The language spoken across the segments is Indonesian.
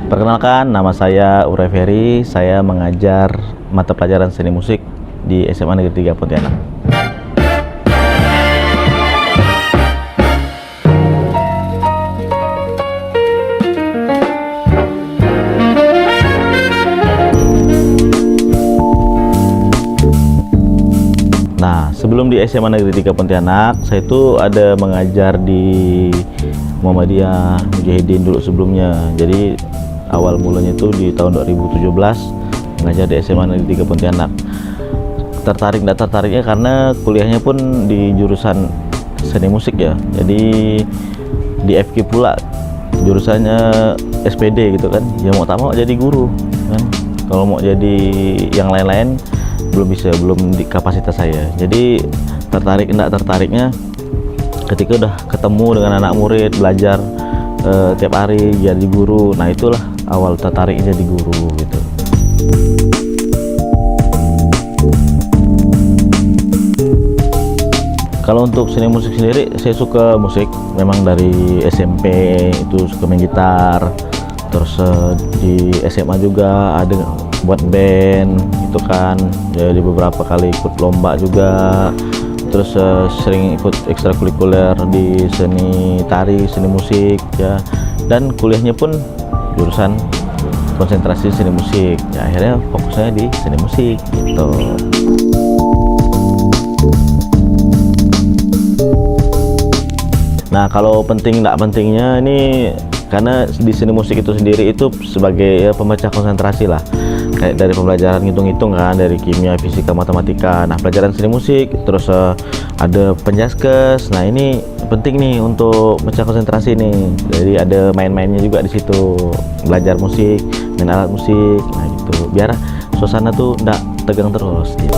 Perkenalkan, nama saya Uray Ferry. Saya mengajar mata pelajaran seni musik di SMA Negeri 3 Pontianak. Nah, sebelum di SMA Negeri 3 Pontianak, saya itu ada mengajar di Muhammadiyah Mujahidin dulu sebelumnya. Jadi awal mulanya itu di tahun 2017 mengajar di SMA Negeri 3 Pontianak. Nggak tertariknya karena kuliahnya pun di jurusan seni musik ya. Jadi di FK pula jurusannya SPD gitu kan. Ya mau tak mau jadi guru kan. Kalau mau jadi yang lain-lain belum di kapasitas saya. Jadi enggak tertariknya ketika udah ketemu dengan anak murid, belajar tiap hari jadi guru. Nah, itulah awal tertarik jadi guru gitu. Kalau untuk seni musik sendiri, saya suka musik memang dari SMP itu suka main gitar. Terus di SMA juga ada buat band gitu kan. Jadi beberapa kali ikut lomba juga. Terus sering ikut ekstrakurikuler di seni tari, seni musik ya. Dan kuliahnya pun jurusan konsentrasi seni musik. Ya, akhirnya fokusnya di seni musik gitu. Nah, kalau penting nggak pentingnya ini karena di seni musik itu sendiri itu sebagai ya, pemecah konsentrasi lah. Kayak dari pembelajaran ngitung-ngitung kan, dari kimia, fisika, matematika. Nah, pelajaran seni musik, terus ada penjaskes. Nah, ini penting nih untuk pecah konsentrasi nih. Jadi ada main-mainnya juga di situ. Belajar musik, main alat musik. Nah, gitu. Biar suasana tuh nggak tegang terus gitu.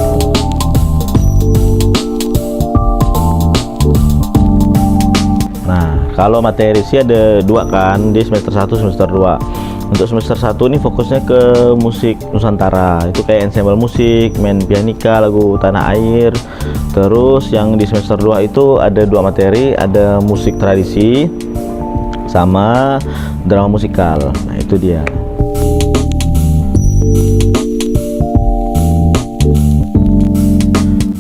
Nah, kalau materi sih ada dua kan, di semester 1, semester 2. Untuk semester 1 ini fokusnya ke musik Nusantara. Itu kayak ensemble musik, main pianika, lagu tanah air. Terus yang di semester 2 itu ada dua materi, ada musik tradisi sama drama musikal. Nah, itu dia.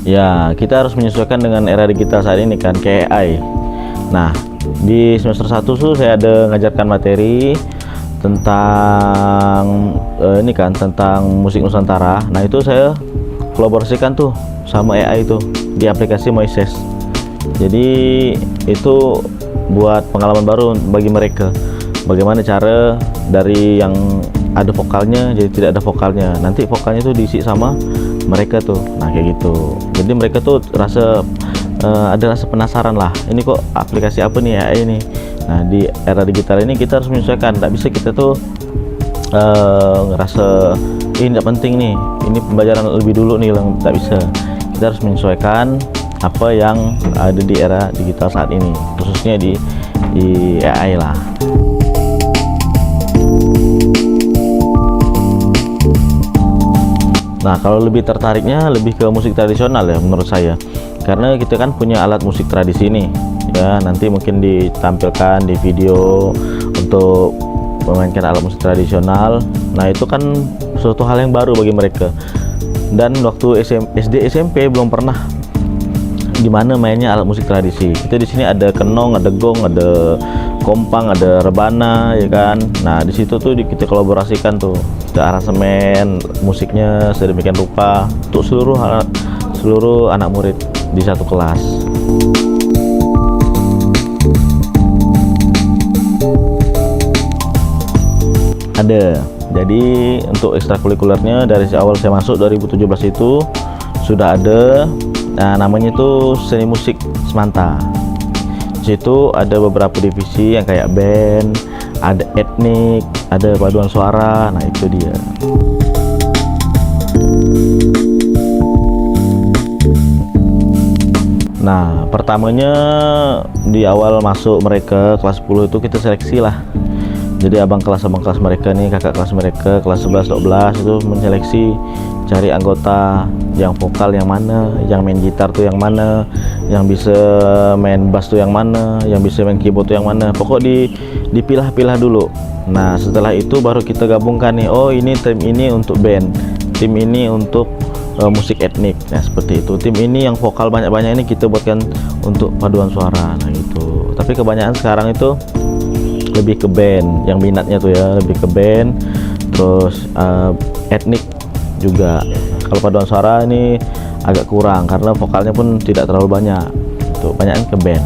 Ya, kita harus menyesuaikan dengan era digital saat ini kan, kayak AI. Nah, di semester 1 tuh saya ada ngajarkan materi tentang ini kan, tentang musik Nusantara. Nah, itu saya kolaborasikan tuh sama AI itu di aplikasi Moises. Jadi itu buat pengalaman baru bagi mereka. Bagaimana cara dari yang ada vokalnya jadi tidak ada vokalnya. Nanti vokalnya tuh diisi sama mereka tuh. Nah, kayak gitu. Jadi mereka tuh ada rasa penasaran lah, ini kok aplikasi apa nih AI ini. Nah, di era digital ini kita harus menyesuaikan. Tidak bisa kita tuh ngerasa ini tidak penting nih, ini pembelajaran lebih dulu nih, yang tidak bisa. Kita harus menyesuaikan apa yang ada di era digital saat ini, khususnya di AI lah. Nah, kalau lebih tertariknya lebih ke musik tradisional ya menurut saya. Karena kita kan punya alat musik tradisi nih ya, nanti mungkin ditampilkan di video untuk memainkan alat musik tradisional. Nah, itu kan suatu hal yang baru bagi mereka. Dan waktu SD SMP belum pernah gimana mainnya alat musik tradisi. Kita di sini ada kenong, ada gong, ada kompang, ada rebana ya kan. Nah, di situ tuh kita kolaborasikan tuh, kita aransemen musiknya sedemikian rupa untuk seluruh anak murid di satu kelas. Ada. Jadi untuk ekstrakurikulernya dari awal saya masuk 2017 itu sudah ada. Nah, namanya itu seni musik Semanta. Di situ ada beberapa divisi yang kayak band, ada etnik, ada paduan suara. Nah, itu dia. Nah, pertamanya di awal masuk mereka kelas 10 itu kita seleksi lah. Jadi abang kelas mereka nih, kakak kelas mereka kelas 11 12 itu menyeleksi, cari anggota yang vokal yang mana, yang main gitar tuh yang mana, yang bisa main bass tuh yang mana, yang bisa main keyboard tuh yang mana. Pokok dipilah-pilah dulu. Nah setelah itu baru kita gabungkan nih, oh ini tim ini untuk band, tim ini untuk musik etnik. Nah seperti itu, tim ini yang vokal banyak-banyak ini kita buatkan untuk paduan suara. Nah gitu. Tapi kebanyakan sekarang itu lebih ke band, yang minatnya tuh ya lebih ke band, terus etnik juga. Kalau paduan suara ini agak kurang karena vokalnya pun tidak terlalu banyak, itu banyaknya ke band.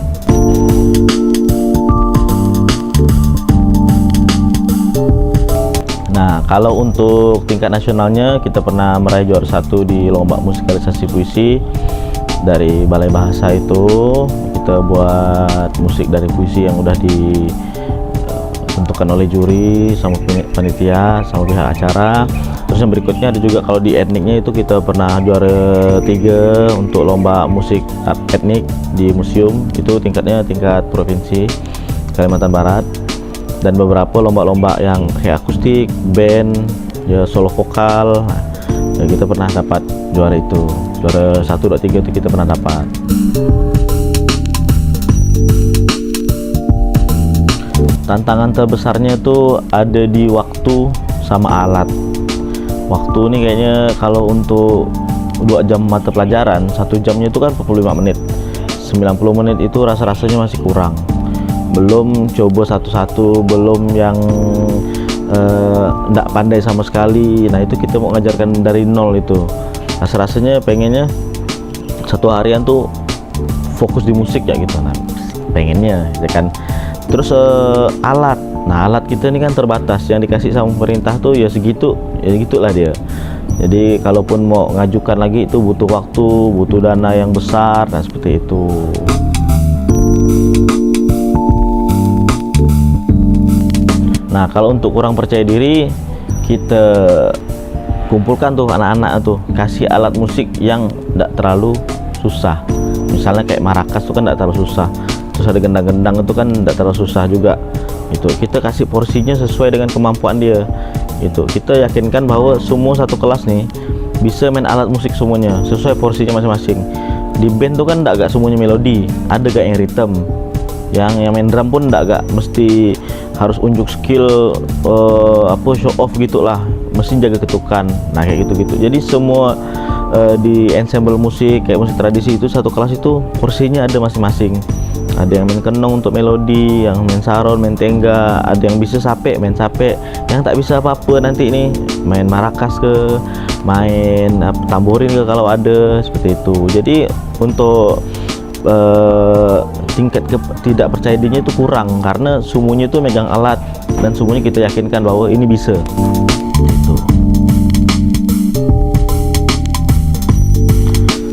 Nah kalau untuk tingkat nasionalnya kita pernah meraih juara 1 di lomba musikalisasi puisi dari Balai Bahasa. Itu kita buat musik dari puisi yang udah ditentukan oleh juri sama panitia sama pihak acara. Terus yang berikutnya ada juga kalau di etniknya itu kita pernah juara 3 untuk lomba musik etnik di museum, itu tingkatnya tingkat provinsi Kalimantan Barat. Dan beberapa lomba-lomba yang kayak akustik, band, ya solo vokal, nah, ya kita pernah dapat juara itu, juara 1, 2, 3 itu kita pernah dapat. Tantangan terbesarnya itu ada di waktu sama alat. Waktu ini kayaknya kalau untuk 2 jam mata pelajaran, 1 jamnya itu kan 45 menit, 90 menit itu rasa-rasanya masih kurang. Belum coba satu-satu, belum yang nggak pandai sama sekali. Nah itu kita mau ngajarkan dari nol itu. Rasa-rasanya pengennya satu harian tuh fokus di musik ya gitu. Nah pengennya ya kan. Terus alat, nah alat kita ini kan terbatas, yang dikasih sama pemerintah tuh ya segitu, ya gitulah dia. Jadi kalaupun mau ngajukan lagi itu butuh waktu, butuh dana yang besar, nah seperti itu. Nah kalau untuk kurang percaya diri, kita kumpulkan tuh anak-anak tuh, kasih alat musik yang tidak terlalu susah. Misalnya kayak marakas tuh kan tidak terlalu susah, terus ada gendang-gendang itu kan tidak terlalu susah juga. Itu kita kasih porsinya sesuai dengan kemampuan dia. Itu kita yakinkan bahwa semua satu kelas nih bisa main alat musik semuanya sesuai porsinya masing-masing. Di band tuh kan tidak semuanya melodi, ada gak yang rhythm, yang main drum pun tidak mesti harus unjuk skill show off gitulah, mesti jaga ketukan. Nah kayak gitu-gitu. Jadi semua di ensemble musik kayak musik tradisi itu satu kelas itu porsinya ada masing-masing. Ada yang main kenong untuk melodi, yang main saron, main tengga, ada yang bisa sape, main sape, yang tak bisa apa-apa nanti ini main marakas ke, main tamborin ke kalau ada, seperti itu. Jadi untuk tingkat tidak percaya dirinya itu kurang karena semuanya itu megang alat dan semuanya kita yakinkan bahwa ini bisa. Gitu.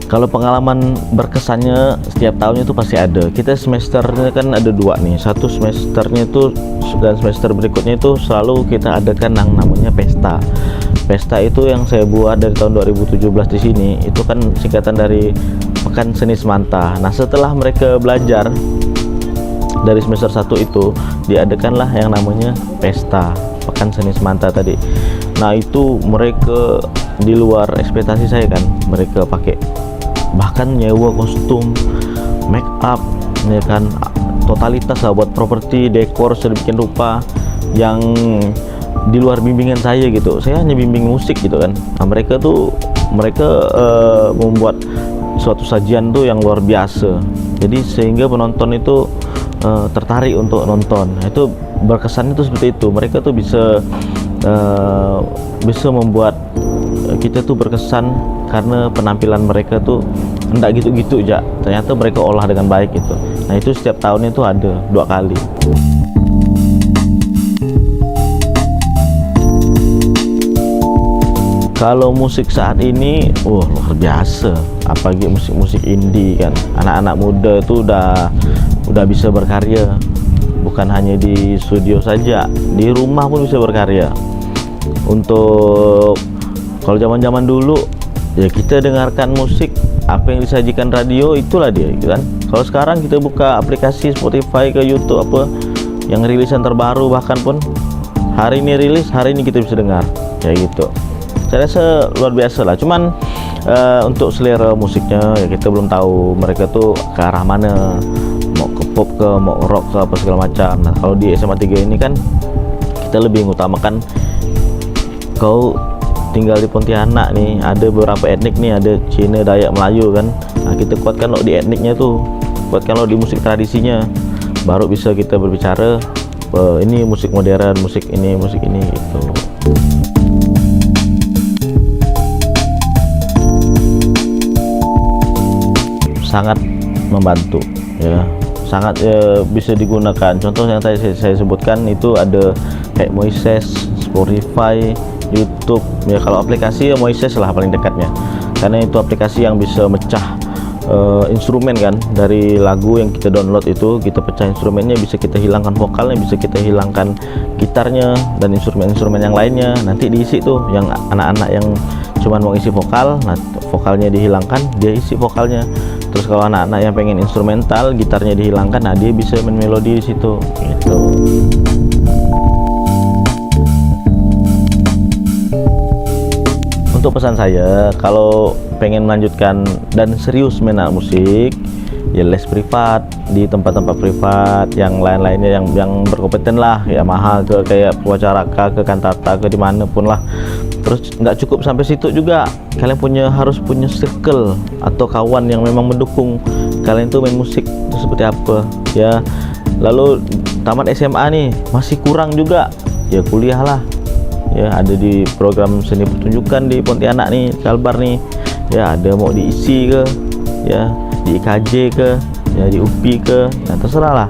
Kalau pengalaman berkesannya setiap tahunnya itu pasti ada. Kita semesternya kan ada 2 nih. Satu semesternya itu dan semester berikutnya itu selalu kita adakan yang namanya pesta. Pesta itu yang saya buat dari tahun 2017 di sini. Itu kan singkatan dari Pekan Seni Semanta. Nah setelah mereka belajar dari semester 1 itu diadakanlah yang namanya pesta Pekan Seni Semanta tadi. Nah itu mereka di luar ekspektasi saya kan. Mereka pakai bahkan nyewa kostum, make up, ya kan, totalitas lah buat properti, dekor sedemikian rupa yang di luar bimbingan saya gitu. Saya hanya bimbing musik gitu kan. Nah, mereka membuat suatu sajian tuh yang luar biasa. Jadi sehingga penonton itu tertarik untuk nonton. Nah, itu berkesan itu seperti itu. Mereka tuh bisa membuat kita tuh berkesan karena penampilan mereka tuh enggak gitu-gitu aja. Ternyata mereka olah dengan baik gitu. Nah itu setiap tahunnya itu ada 2 kali. Kalau musik saat ini, luar biasa. Apalagi musik-musik indie kan. Anak-anak muda itu udah bisa berkarya. Bukan hanya di studio saja, di rumah pun bisa berkarya. Untuk kalau zaman-zaman dulu ya kita dengarkan musik apa yang disajikan radio, itulah dia gitu kan. Kalau sekarang kita buka aplikasi Spotify ke YouTube apa yang rilisan terbaru bahkan pun hari ini rilis, hari ini kita bisa dengar kayak gitu. Saya rasa luar biasa lah. Cuman untuk selera musiknya ya kita belum tahu mereka tuh ke arah mana, mau ke pop ke, mau rock ke, apa segala macam. Nah kalau di SMA 3 ini kan kita lebih mengutamakan kau tinggal di Pontianak nih, ada beberapa etnik nih, ada Cina, Dayak, Melayu kan. Nah kita kuatkan lo di etniknya tuh, kuatkan lo di musik tradisinya, baru bisa kita berbicara ini musik modern, musik ini gitu. Sangat membantu ya, sangat bisa digunakan. Contoh yang tadi saya sebutkan itu ada kayak Moises, Spotify, YouTube ya. Kalau aplikasi ya Moises lah paling dekatnya, karena itu aplikasi yang bisa mecah instrumen kan. Dari lagu yang kita download itu kita pecah instrumennya, bisa kita hilangkan vokalnya, bisa kita hilangkan gitarnya dan instrumen-instrumen yang lainnya. Nanti diisi tuh yang anak-anak yang cuman mau isi vokal, nah vokalnya dihilangkan, dia isi vokalnya. Terus kalau anak-anak yang pengen instrumental, gitarnya dihilangkan, nah dia bisa main melodi di situ gitu. Untuk pesan saya, kalau pengen melanjutkan dan serius main alat musik, ya les privat di tempat-tempat privat yang lain-lainnya yang berkompeten lah, ya mahal ke kayak Pewacaraka, ke Kantata, ke dimanapun lah. Terus nggak cukup sampai situ juga, kalian harus punya circle atau kawan yang memang mendukung kalian tuh main musik itu seperti apa ya. Lalu tamat SMA nih masih kurang juga, ya kuliah lah ya. Ada di program seni pertunjukan di Pontianak nih, Kalbar nih ya, ada mau diisi ke ya, di IKJ ke ya, di UPI ke, nah terserah lah.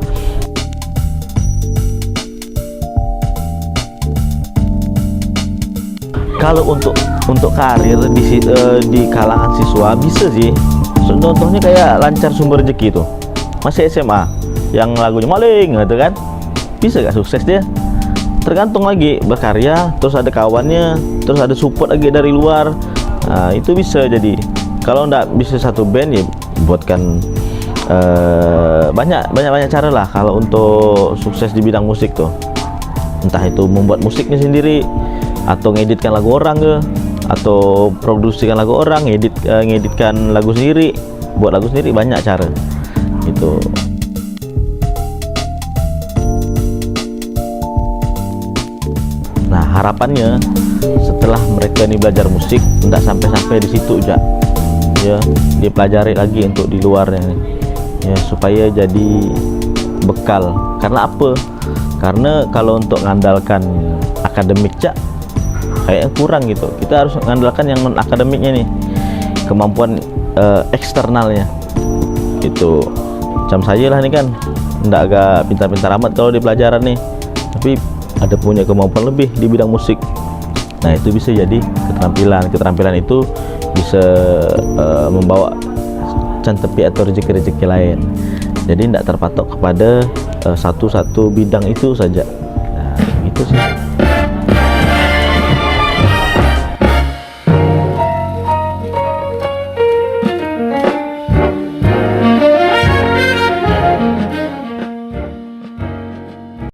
Kalau untuk karir di kalangan siswa bisa sih. Contohnya kayak Lancar Sumber Rezeki itu, masih SMA, yang lagunya maling gitu kan, bisa gak sukses dia? Tergantung lagi berkarya, terus ada kawannya, terus ada support lagi dari luar. Nah itu bisa jadi. Kalau nggak bisa satu band ya buatkan banyak cara lah kalau untuk sukses di bidang musik tuh. Entah itu membuat musiknya sendiri, atau ngeditkan lagu orang ke, atau produksikan lagu orang, ngeditkan lagu sendiri, buat lagu sendiri, banyak cara gitu. Nah harapannya setelah mereka ini belajar musik, tidak sampai di situ aja ya, dipelajari lagi untuk di luarnya ya, supaya jadi bekal. Karena apa? Karena kalau untuk mengandalkan akademik kayaknya kurang gitu. Kita harus mengandalkan yang non akademiknya nih, kemampuan eksternalnya gitu. Macam saya lah nih kan, nggak agak pintar-pintar amat kalau di pelajaran nih, tapi ada punya kemampuan lebih di bidang musik. Nah itu bisa jadi keterampilan itu bisa membawa cantepi atau rezeki-rezeki lain. Jadi tidak terpatok kepada satu bidang itu saja. Nah gitu sih.